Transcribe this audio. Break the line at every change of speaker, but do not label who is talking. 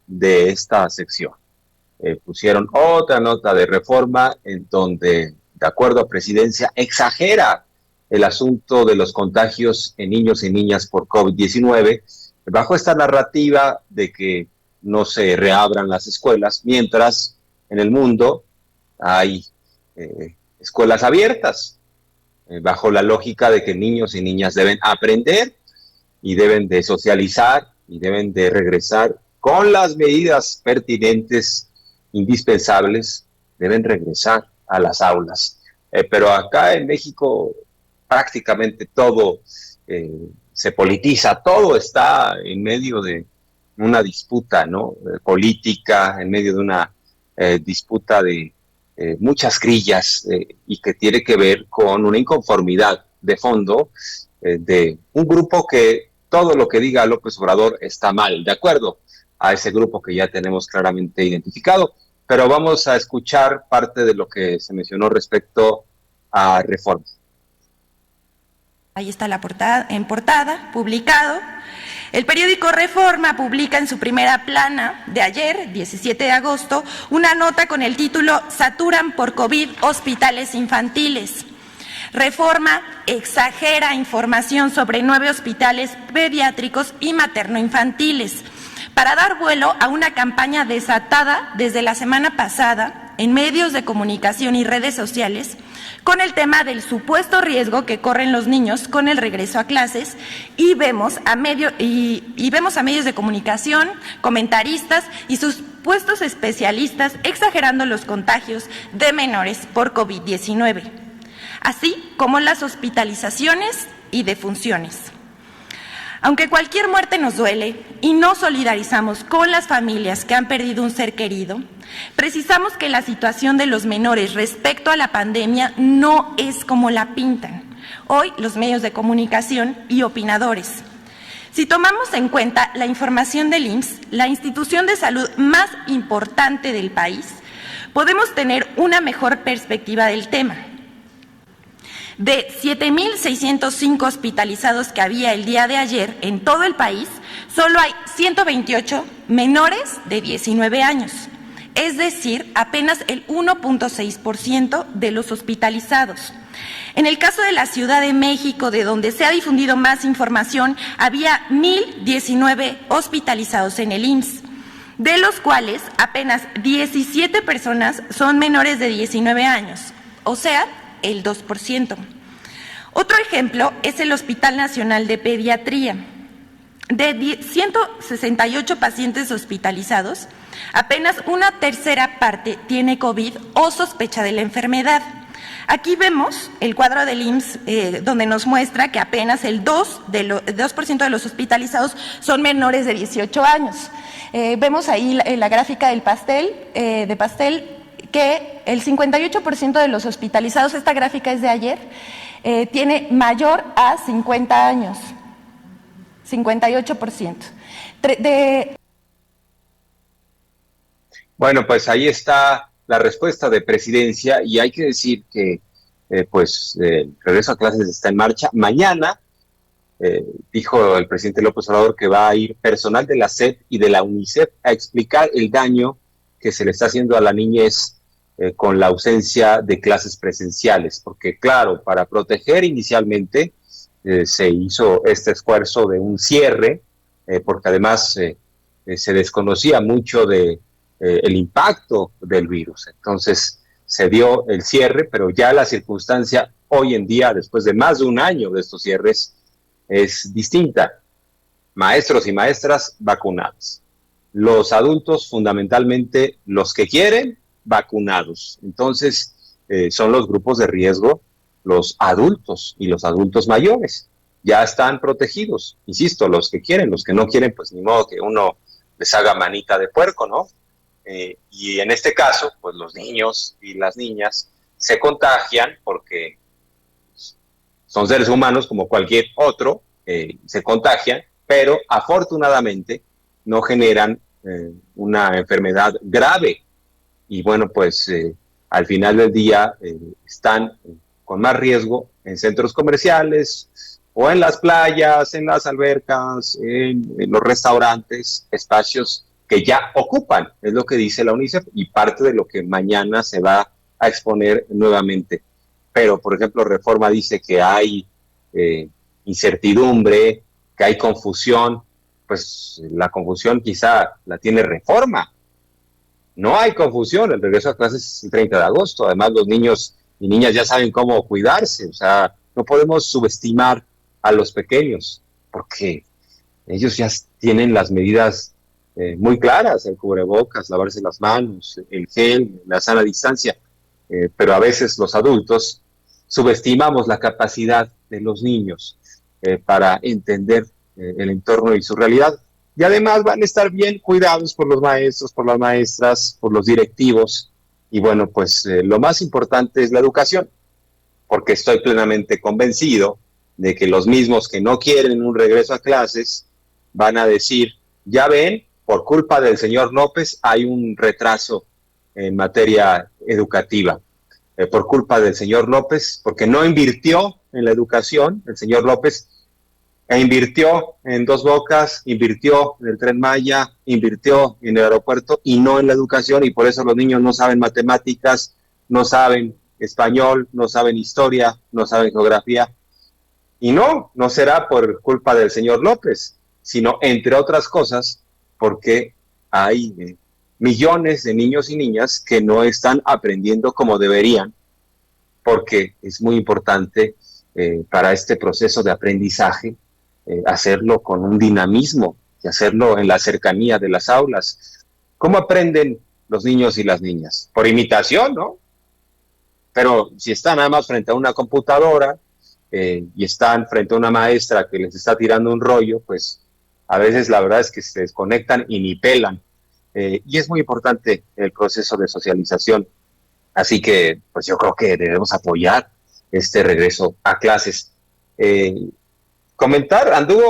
de esta sección. Pusieron otra nota de Reforma en donde, de acuerdo a Presidencia, exagera el asunto de los contagios en niños y niñas por COVID-19, bajo esta narrativa de que no se reabran las escuelas, mientras en el mundo hay escuelas abiertas, bajo la lógica de que niños y niñas deben aprender y deben de socializar y deben de regresar con las medidas pertinentes, indispensables, deben regresar a las aulas. Pero acá en México prácticamente todo se politiza, todo está en medio de una disputa, ¿no? Política, en medio de una disputa de muchas grillas y que tiene que ver con una inconformidad de fondo de un grupo que todo lo que diga López Obrador está mal, de acuerdo a ese grupo que ya tenemos claramente identificado. Pero vamos a escuchar parte de lo que se mencionó respecto a Reforma.
Ahí está la portada, en portada, publicado. El periódico Reforma publica en su primera plana de ayer, 17 de agosto, una nota con el título "Saturan por COVID hospitales infantiles". Reforma exagera información sobre 9 hospitales pediátricos y materno-infantiles para dar vuelo a una campaña desatada desde la semana pasada en medios de comunicación y redes sociales con el tema del supuesto riesgo que corren los niños con el regreso a clases y vemos a medios de comunicación, comentaristas y supuestos especialistas exagerando los contagios de menores por COVID-19, así como las hospitalizaciones y defunciones. Aunque cualquier muerte nos duele y nos solidarizamos con las familias que han perdido un ser querido, precisamos que la situación de los menores respecto a la pandemia no es como la pintan hoy los medios de comunicación y opinadores. Si tomamos en cuenta la información del IMSS, la institución de salud más importante del país, podemos tener una mejor perspectiva del tema. De 7,605 hospitalizados que había el día de ayer en todo el país, solo hay 128 menores de 19 años, es decir, apenas el 1.6% de los hospitalizados. En el caso de la Ciudad de México, de donde se ha difundido más información, había 1,019 hospitalizados en el IMSS, de los cuales apenas 17 personas son menores de 19 años, o sea, el 2%. Otro ejemplo es el Hospital Nacional de Pediatría. De 168 pacientes hospitalizados, apenas una tercera parte tiene COVID o sospecha de la enfermedad. Aquí vemos el cuadro del IMSS donde nos muestra que apenas el 2% de los hospitalizados son menores de 18 años. Vemos ahí la gráfica del pastel, que el 58% de los hospitalizados, esta gráfica es de ayer, tiene mayor a 50 años, 58%.
Bueno, pues ahí está la respuesta de Presidencia y hay que decir que el regreso a clases está en marcha. Mañana dijo el presidente López Obrador que va a ir personal de la SEP y de la UNICEF a explicar el daño que se le está haciendo a la niñez con la ausencia de clases presenciales, porque claro, para proteger inicialmente se hizo este esfuerzo de un cierre, porque además se desconocía mucho de el impacto del virus. Entonces se dio el cierre, pero ya la circunstancia hoy en día, después de más de un año de estos cierres, es distinta. Maestros y maestras vacunados. Los adultos, fundamentalmente los que quieren, vacunados. Entonces, son los grupos de riesgo, los adultos y los adultos mayores. Ya están protegidos. Insisto, los que quieren, los que no quieren, pues ni modo que uno les haga manita de puerco, ¿no? Y en este caso, pues los niños y las niñas se contagian porque son seres humanos como cualquier otro, se contagian, pero afortunadamente no generan una enfermedad grave. Y bueno, pues al final del día están con más riesgo en centros comerciales o en las playas, en las albercas, en los restaurantes, espacios que ya ocupan, es lo que dice la UNICEF y parte de lo que mañana se va a exponer nuevamente. Pero, por ejemplo, Reforma dice que hay incertidumbre, que hay confusión. Pues la confusión quizá la tiene Reforma. No hay confusión, el regreso a clases es el 30 de agosto. Además, los niños y niñas ya saben cómo cuidarse. O sea, no podemos subestimar a los pequeños, porque ellos ya tienen las medidas muy claras, el cubrebocas, lavarse las manos, el gel, la sana distancia, pero a veces los adultos subestimamos la capacidad de los niños para entender el entorno y su realidad. Y además van a estar bien cuidados por los maestros, por las maestras, por los directivos. Y bueno, pues lo más importante es la educación, porque estoy plenamente convencido de que los mismos que no quieren un regreso a clases van a decir, ya ven, por culpa del señor López hay un retraso en materia educativa. Por culpa del señor López, porque no invirtió en la educación, el señor López invirtió en Dos Bocas, invirtió en el Tren Maya, invirtió en el aeropuerto y no en la educación, y por eso los niños no saben matemáticas, no saben español, no saben historia, no saben geografía. Y no será por culpa del señor López, sino, entre otras cosas, porque hay millones de niños y niñas que no están aprendiendo como deberían, porque es muy importante para este proceso de aprendizaje hacerlo con un dinamismo y hacerlo en la cercanía de las aulas. ¿Cómo aprenden los niños y las niñas? Por imitación, ¿no? Pero si están nada más frente a una computadora y están frente a una maestra que les está tirando un rollo, pues a veces la verdad es que se desconectan y ni pelan. Y es muy importante el proceso de socialización. Así que pues yo creo que debemos apoyar este regreso a clases. Comentar, anduvo